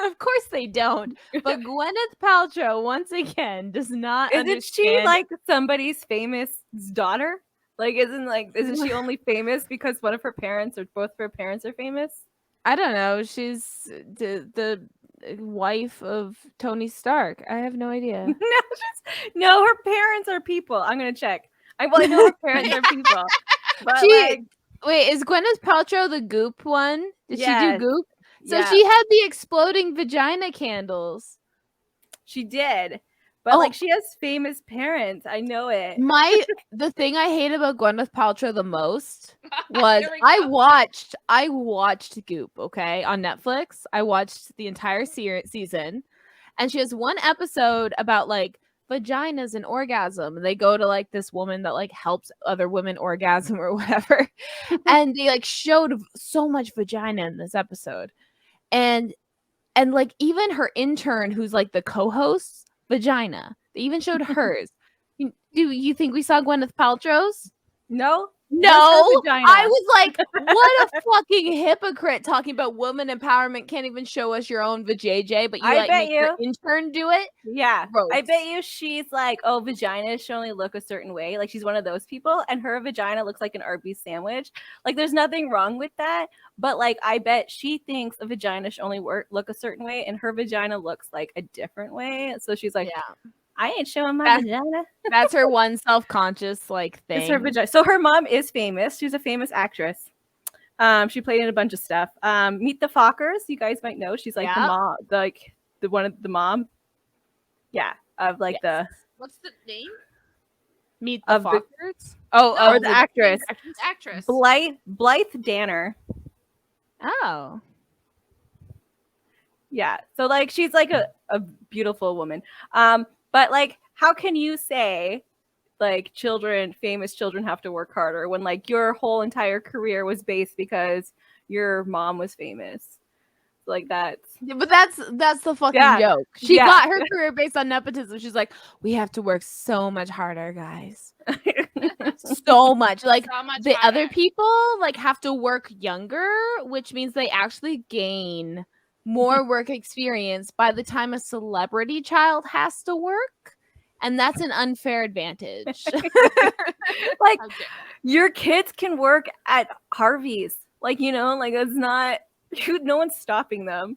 Of course they don't. But Gwyneth Paltrow once again does not. Isn't she understand. like somebody's famous daughter? Like isn't she only famous because one of her parents or both of her parents are famous? I don't know. She's the wife of Tony Stark. I have no idea. No, her parents are people. I'm gonna check. I know her parents are people. But She- like, Wait, is Gwyneth Paltrow the Goop one? Did she do Yes. Goop? So yeah, she had the exploding vagina candles. she did. But Oh. like she has famous parents. I know it. The thing I hate about Gwyneth Paltrow the most was Here we I go. watched Goop, okay, on Netflix. I watched the entire season, and she has one episode about like vaginas and orgasm. They go to like this woman that like helps other women orgasm or whatever, and they like showed so much vagina in this episode, and like even her intern, who's like the co-host, vagina. They even showed hers. Do you think we saw Gwyneth Paltrow's? No, No, What's her vagina? I was like, what a fucking hypocrite talking about woman empowerment. Can't even show us your own vajayjay, but you I like bet make your you. intern do it. Yeah, Gross. I bet you she's like, oh, vaginas should only look a certain way. Like she's one of those people, and her vagina looks like an Arby's sandwich. Like there's nothing wrong with that, but like I bet she thinks a vagina should only look a certain way, and her vagina looks like a different way. So she's like, Yeah, I ain't showing my That- vagina. that's her one self-conscious like thing. It's her vagina. So her mom is famous. She's a famous actress. She played in a bunch of stuff. Meet the Fockers. You guys might know. She's like the Yep. mom, the one of the mom. Yeah, of like Yes. What's the name? Meet the of the- Fockers. Oh, or the actress Actress. Blythe Danner. Oh, Yeah. So like she's like a beautiful woman. But like how can you say like famous children have to work harder when like your whole entire career was based because your mom was famous? Like that's yeah, but that's the fucking Yeah. joke. She Yeah. got her career based on nepotism. She's like, we have to work so much harder, guys. So much. Like So much the other harder. people like have to work younger, which means they actually gain more work experience by the time a celebrity child has to work, and that's an unfair advantage. like How dare your kids can work at Harvey's. Like, like it's not no one's stopping them.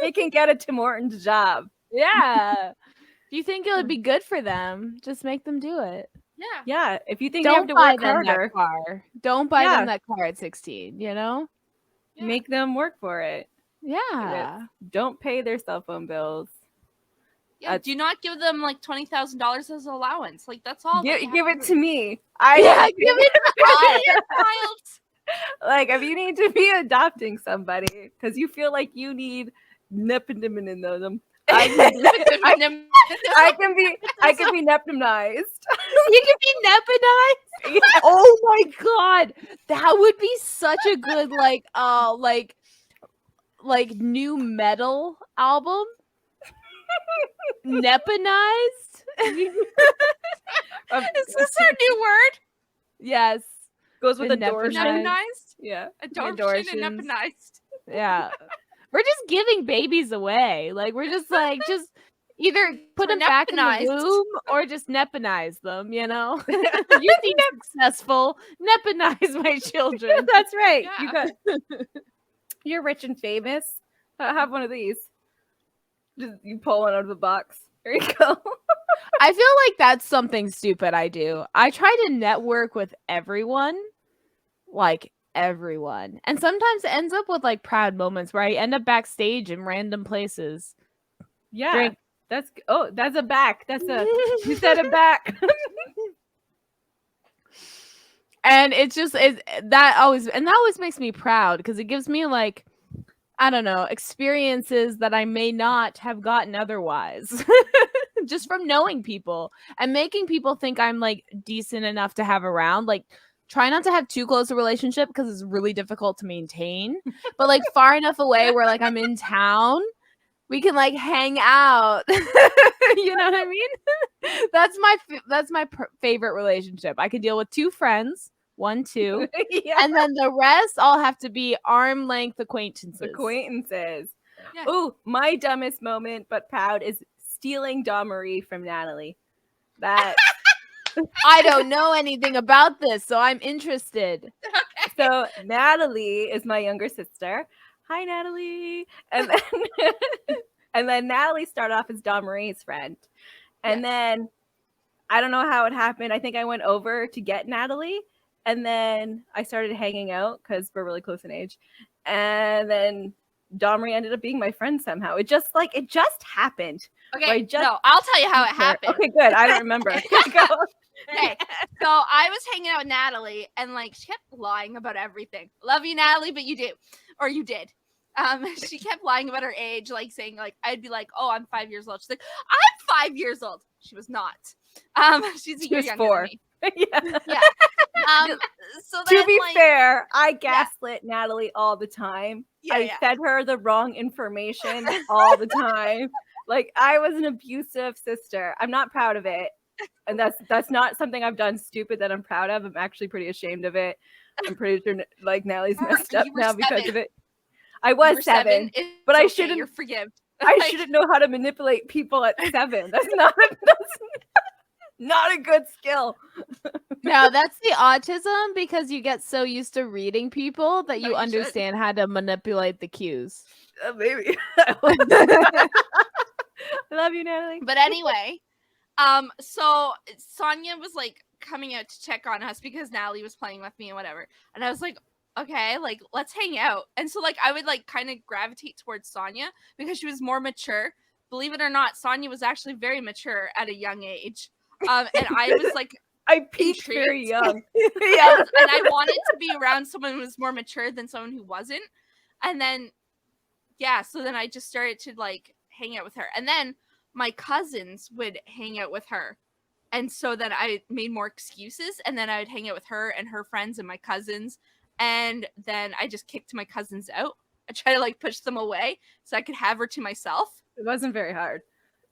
They can get a Tim Hortons job. Yeah. If you think it would be good for them, just make them do it. Yeah. Yeah, if you think they have Don't to buy work them harder, that car. Don't buy Yeah. them that car at 16, you know? Yeah. make them work for it. Yeah. Don't pay their cell phone bills. Yeah. Do not give them like $20,000 as allowance. Like that's all. Give, they have give to it do. to me. Give it to us. Child. Like if you need to be adopting somebody because you feel like you need nepotism in them, I can be neptonized. You can be nepotized. Oh my god, that would be such a good like new metal album. Neponized. Is this our new word? Yes. Goes with The adortion. Neponized. Neponized? Yeah. Adortion and neponized. Yeah. We're just giving babies away. Like we're just either put We're them back in the neponized. womb or just neponize them, you know? You seem successful. Neponize my children. That's right. Yeah. You're rich and famous. Have one of these. Just you pull one out of the box. There you go. I feel like that's something stupid I do. I try to network with everyone. Like everyone. And sometimes it ends up with like proud moments where I end up backstage in random places. Yeah. Drink. That's a back. You said a back. And it's just that always makes me proud because it gives me like I don't know, experiences that I may not have gotten otherwise. Just from knowing people and making people think I'm like decent enough to have around. Like try not to have too close a relationship because it's really difficult to maintain. But like far enough away where like I'm in town, we can like hang out. You know what I mean? That's my favorite relationship. I can deal with 2 friends. 1, 2. Yeah. And then the rest all have to be arm length acquaintances. Yeah. Ooh, my dumbest moment but proud is stealing Dawn Marie from Natalie. That I don't know anything about this, so I'm interested. so Natalie is my younger sister. Hi, Natalie. And then and then Natalie started off as Dawn Marie's friend. And then I don't know how it happened. I think I went over to get Natalie. And then I started hanging out because we're really close in age. And then Dawn Marie ended up being my friend somehow. It just happened. Okay, no, I'll tell you how it happened. Okay, good. I don't remember. Go. Okay, so I was hanging out with Natalie, and like she kept lying about everything. Love you, Natalie, but you did. She kept lying about her age, like saying like I'd be like, "Oh, I'm 5 years old." She's like, "I'm 5 years old." She was not. She's a year younger 4. than me. Yeah. So then, to be like, fair, I gaslit Natalie all the time. Yeah, I fed her the wrong information all the time. Like I was an abusive sister. I'm not proud of it. And that's not something I've done stupid that I'm proud of. I'm actually pretty ashamed of it. I'm pretty sure like Natalie's messed up now because of it. I was 7, but I shouldn't. You're forgiven. I shouldn't know how to manipulate people at 7. That's not a good skill. No, that's the autism because you get so used to reading people that you understand how to manipulate the cues. Maybe. I love you, Natalie. But anyway, so Sonia was like coming out to check on us because Natalie was playing with me and whatever. And I was like, okay, like let's hang out. And so like I would like kind of gravitate towards Sonia because she was more mature. Believe it or not, Sonia was actually very mature at a young age. And I was like, I peaked very young. Yeah, and I wanted to be around someone who was more mature than someone who wasn't. And then, so then I just started to like hang out with her. And then my cousins would hang out with her. And so then I made more excuses. And then I would hang out with her and her friends and my cousins. And then I just kicked my cousins out. I tried to like push them away so I could have her to myself. It wasn't very hard.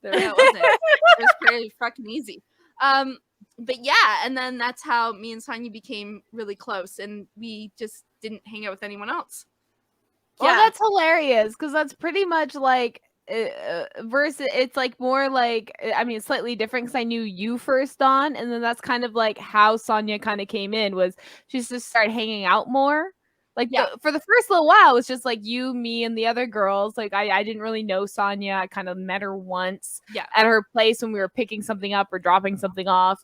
It wasn't. It was pretty fucking easy. But yeah, and then that's how me and Sonia became really close, and we just didn't hang out with anyone else. Well, that's hilarious because that's pretty much like versus it's like more like I mean it's slightly different because I knew you first on, and then that's kind of like how Sonia kind of came in was she just started hanging out more Like Yeah. for the first little while, it was just like you, me, and the other girls. Like I didn't really know Sonia. I kind of met her once Yeah. at her place when we were picking something up or dropping something off.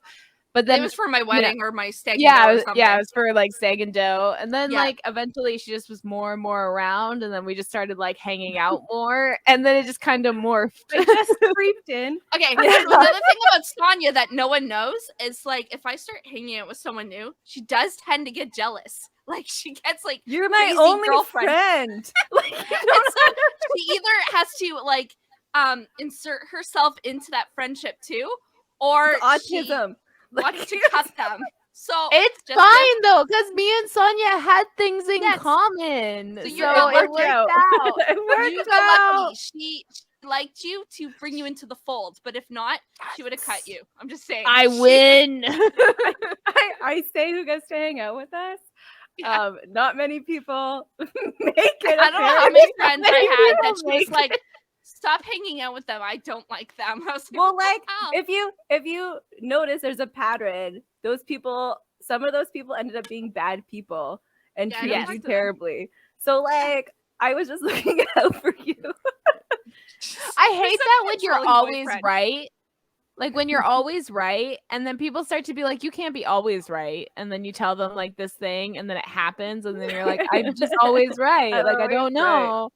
But then it was for my wedding or my stag. yeah, or it was, something. yeah, it was for like Stag and Doe. And then Yeah. like eventually she just was more and more around, and then we just started like hanging out more, and then it just kind of morphed. I just creeped in. Okay, Yeah. so another thing about Sonia that no one knows is like if I start hanging out with someone new, she does tend to get jealous. Like she gets like You're my crazy only girlfriend. friend. Like, you And don't so she either has to like insert herself into that friendship too, or It's she autism. wants to cut them. So It's just fine though, because me and Sonia had things in Yes. common. So So you're it lucky. worked out. It worked you out. got lucky. She liked you to bring you into the fold, but if not, she would have cut you. I'm just saying. I win. I say who gets to hang out with us. Yeah. Not many people make it. I don't know how apparently. many friends I Many had people that she was make like, "Stop hanging out with them. I don't like them." I was like, Well, "What the like hell?" if you notice, there's a pattern. Those people, some of those people ended up being bad people and Yeah, I don't treated talk you to them. terribly. So like, I was just looking out for you. I You're hate such that a when you're controlling always boyfriend. right. Like when you're always right, and then people start to be like, you can't be always right. And then you tell them like this thing, and then it happens, and then you're like, I'm just always right. I'm Like I always don't right. know.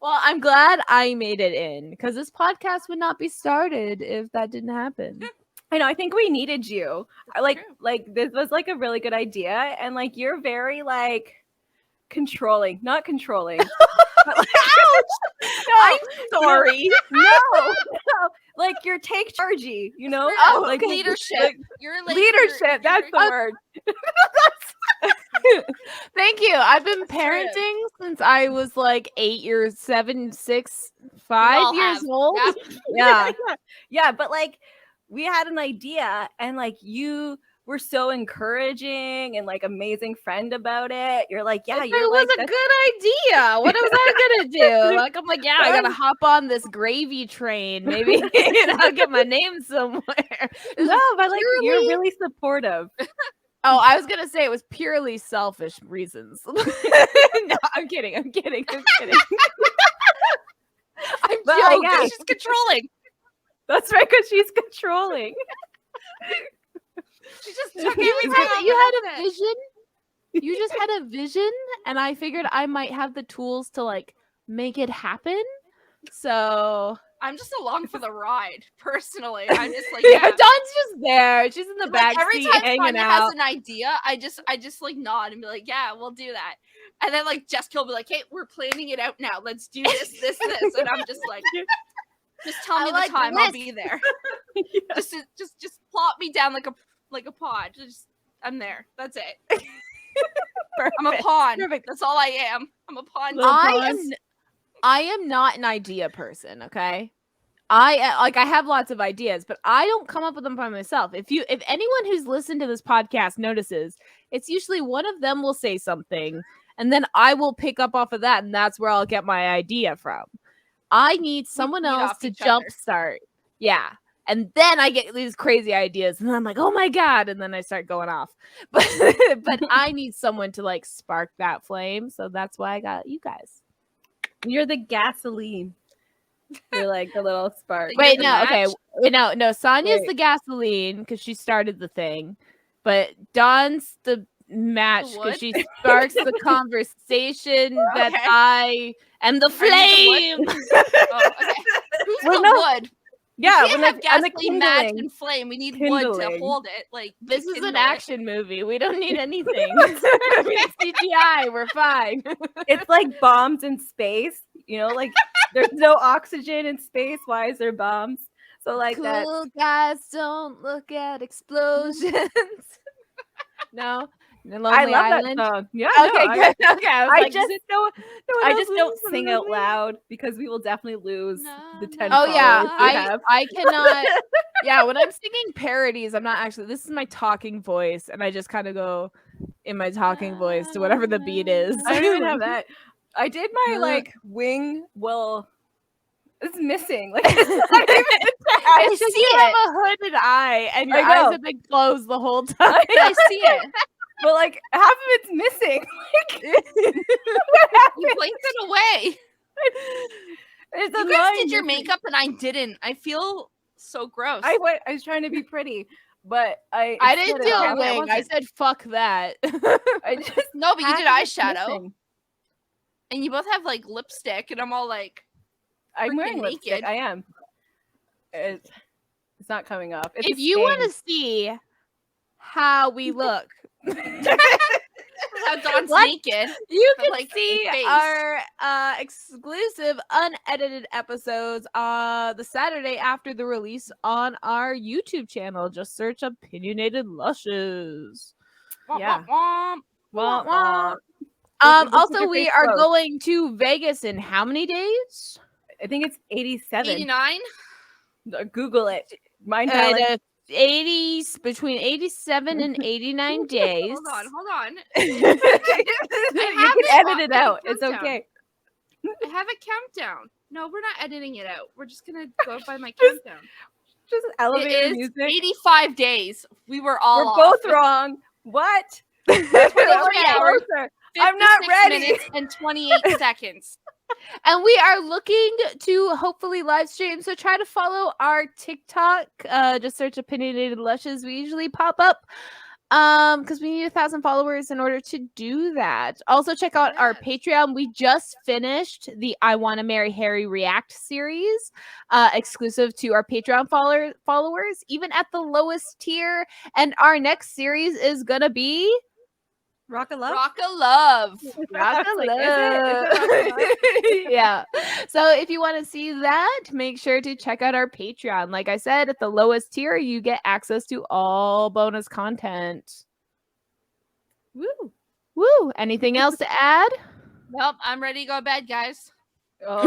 Well, I'm glad I made it in, because this podcast would not be started if that didn't happen. I know. I think we needed you. true. Like this was like a really good idea, and like you're very like controlling, not controlling. But, like, I'm sorry. no, like you're take chargey, you know? Oh, like okay. Leadership. like, You're like leadership. That's the word. Thank you. I've been That's true. parenting since I was like 8 years, 7, 6, We 5 all years have. old. Yep. Yeah. Yeah, but like we had an idea, and like you were so encouraging and like amazing friend about it. You're like, yeah, It you're was like a the- good idea. What was I gonna do? Like I'm like, yeah, I gotta hop on this gravy train. Maybe I'll get my name somewhere. no, but like you're purely- really supportive. Oh, I was gonna say it was purely selfish reasons. No, I'm kidding. I'm kidding. I'm kidding. I'm But, joking. yeah. She's controlling. That's right, because she's controlling. She just You took everything had, off you the had a outfit. vision. You just had a vision, and I figured I might have the tools to like make it happen. So I'm just along for the ride, personally. I'm just like, yeah, yeah. Dawn's just there. She's in the Like, back every seat time hanging Sonia out. has an idea, I just like nod and be like, yeah, we'll do that. And then like Jessica will be like, hey, we're planning it out now. Let's do this, this, this. And I'm just like, just tell me I the like time, I'll this. be there. Yeah. Just plop me down like a pod. Just I'm there. That's it. I'm a pawn. Perfect. That's all I am. I'm a pawn. Little I am not an idea person, okay? I have lots of ideas, but I don't come up with them by myself. If anyone who's listened to this podcast notices, it's usually one of them will say something, and then I will pick up off of that, and that's where I'll get my idea from. I need someone feed else off to each other. jumpstart. Yeah. And then I get these crazy ideas, and then I'm like, oh my God. And then I start going off. But I need someone to like spark that flame. So that's why I got you guys. You're the gasoline. You're like the little spark. You're Wait, the no, okay. match. Wait, no. Sonia's Wait. the gasoline because she started the thing. But Dawn's the match The because wood? she sparks the conversation that Okay. I am the Are you the flame. Oh, okay. Who's Well, the no. wood? Yeah, We can't have I'm the gasoline match kindling. and flame. We need wood to Kindling. hold it. Like to This is kindle an it. action movie. We don't need anything. CGI, we're fine. It's like bombs in space. You know, like there's no oxygen in space. Why is there bombs? So like that. Cool guys don't look at explosions. No, The Lonely I love Island. that song. Yeah. Okay, no, good. Okay, I was I like, just does no one I else just listen don't to sing the out movie? loud because we will definitely lose the 10 Oh yeah, followers we have. I cannot. Yeah, when I'm singing parodies, I'm not actually. This is my talking voice, and I just kind of go in my talking voice to whatever the beat is. I don't even have that. I did my like wing. Well, it's missing. Like it's not even attached. It's just you have a hooded eye, and your I know. eyes have been closed the whole time. I see it. but like half of it's missing. You blinked it away. It's You a guys line did your missing. makeup and I didn't. I feel so gross. I was trying to be pretty, but I didn't instead do of a that, wing. I said fuck that. I just No, but you half did of it's eyeshadow. missing. And you both have like lipstick, and I'm all like, I'm wearing freaking lipstick. naked. I am. It's not coming up. It's If a you want to stain. see how we look, how Dawn's What? naked. you But, can like, see face. our exclusive unedited episodes the Saturday after the release on our YouTube channel. Just search Opinionated Lushes. Womp, Yeah. womp, womp. Womp, Wah. womp. Look at Also, your we face are close. going to Vegas in how many days? I think it's 87. 89. Google it. Mind Palace. between 87 and 89 days. Hold on. You have can it edit on it the out. It's countdown. okay. I have a countdown. No, we're not editing it out. We're just gonna go by my countdown. Just It elevator is music. 85 days. We were all We're off. both wrong. What? That's That's what what they are. closer. I'm not 56 ready. minutes and 28 seconds. And we are looking to hopefully live stream. So try to follow our TikTok. Just search Opinionated Lushes. We usually pop up. Because we need 1,000 followers in order to do that. Also, check out our Yes. Patreon. We just finished the I Want to Marry Harry React series, exclusive to our Patreon followers, even at the lowest tier. And our next series is gonna be Rock a love. Rock of Love. Rock I was a like, is it Rock a Love? Yeah. So if you want to see that, make sure to check out our Patreon. Like I said, at the lowest tier, you get access to all bonus content. Woo. Woo. Anything else to add? Nope, I'm ready to go to bed, guys. Oh,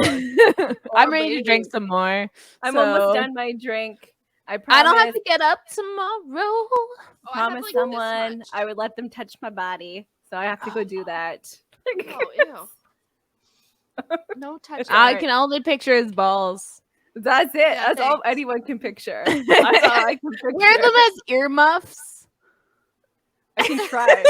I'm ready to drink lady. some more. I'm so almost done my drink. I I don't have promised, to get up tomorrow. Oh, I have, promised like, someone this I would let them touch my body. So I have to go do that. much. Oh, ew. No touch. I Alright. can only picture his balls. That's it. Yeah, That's all thanks. anyone can picture. That's all I can picture. Wear them as earmuffs. I can try.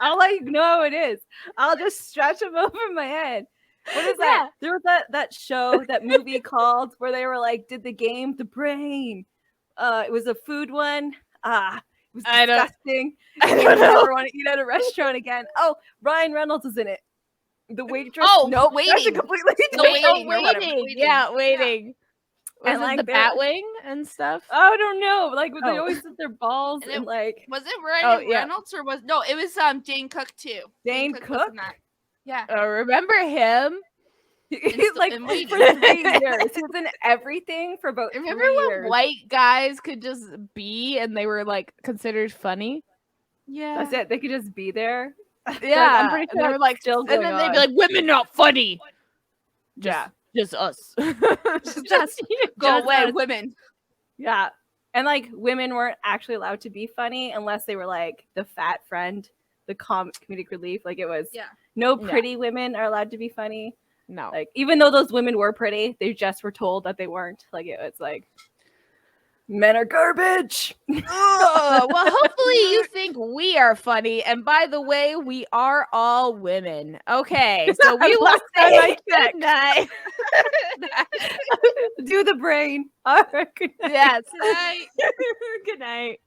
I'll let you know how it is. I'll just stretch them over my head. What is that? There was that show, that movie called where they were like, did the game The Brain. It was a food one. It was I don't- disgusting. I You don't know. never want to eat at a restaurant again. Oh, Ryan Reynolds is in it. The waitress. Oh, no, that's a Waiting. completely The different Waiting, one. or whatever. Waiting. Yeah, waiting. And Was it like the that- Batwing and stuff? I don't know. Like they Oh. always put their balls And and it- like Was it Ryan yeah. Reynolds or was no? It was Dane Cook too. Dane was Cook? in that. Yeah. Remember Remember him? in Waiting. for 3 years. He was in everything for about Remember 3 when years. white guys could just be and they were like considered funny? Yeah. That's it. They could just be there. Yeah, I'm pretty and sure they were that's like, still and going then they'd on. be like, "Women not funny." Yeah. Just us. Just Go just away, us. women. Yeah. And like women weren't actually allowed to be funny unless they were like the fat friend, the comedic relief. Like it was Yeah. no Yeah. pretty women are allowed to be funny. No. Like even though those women were pretty, they just were told that they weren't. Like it's like men are garbage. Well, hopefully you think we are funny. And by the way, we are all women. Okay, so we will Last time I say checked. good night. Do the brain. All right. Yes. Good night. Good night.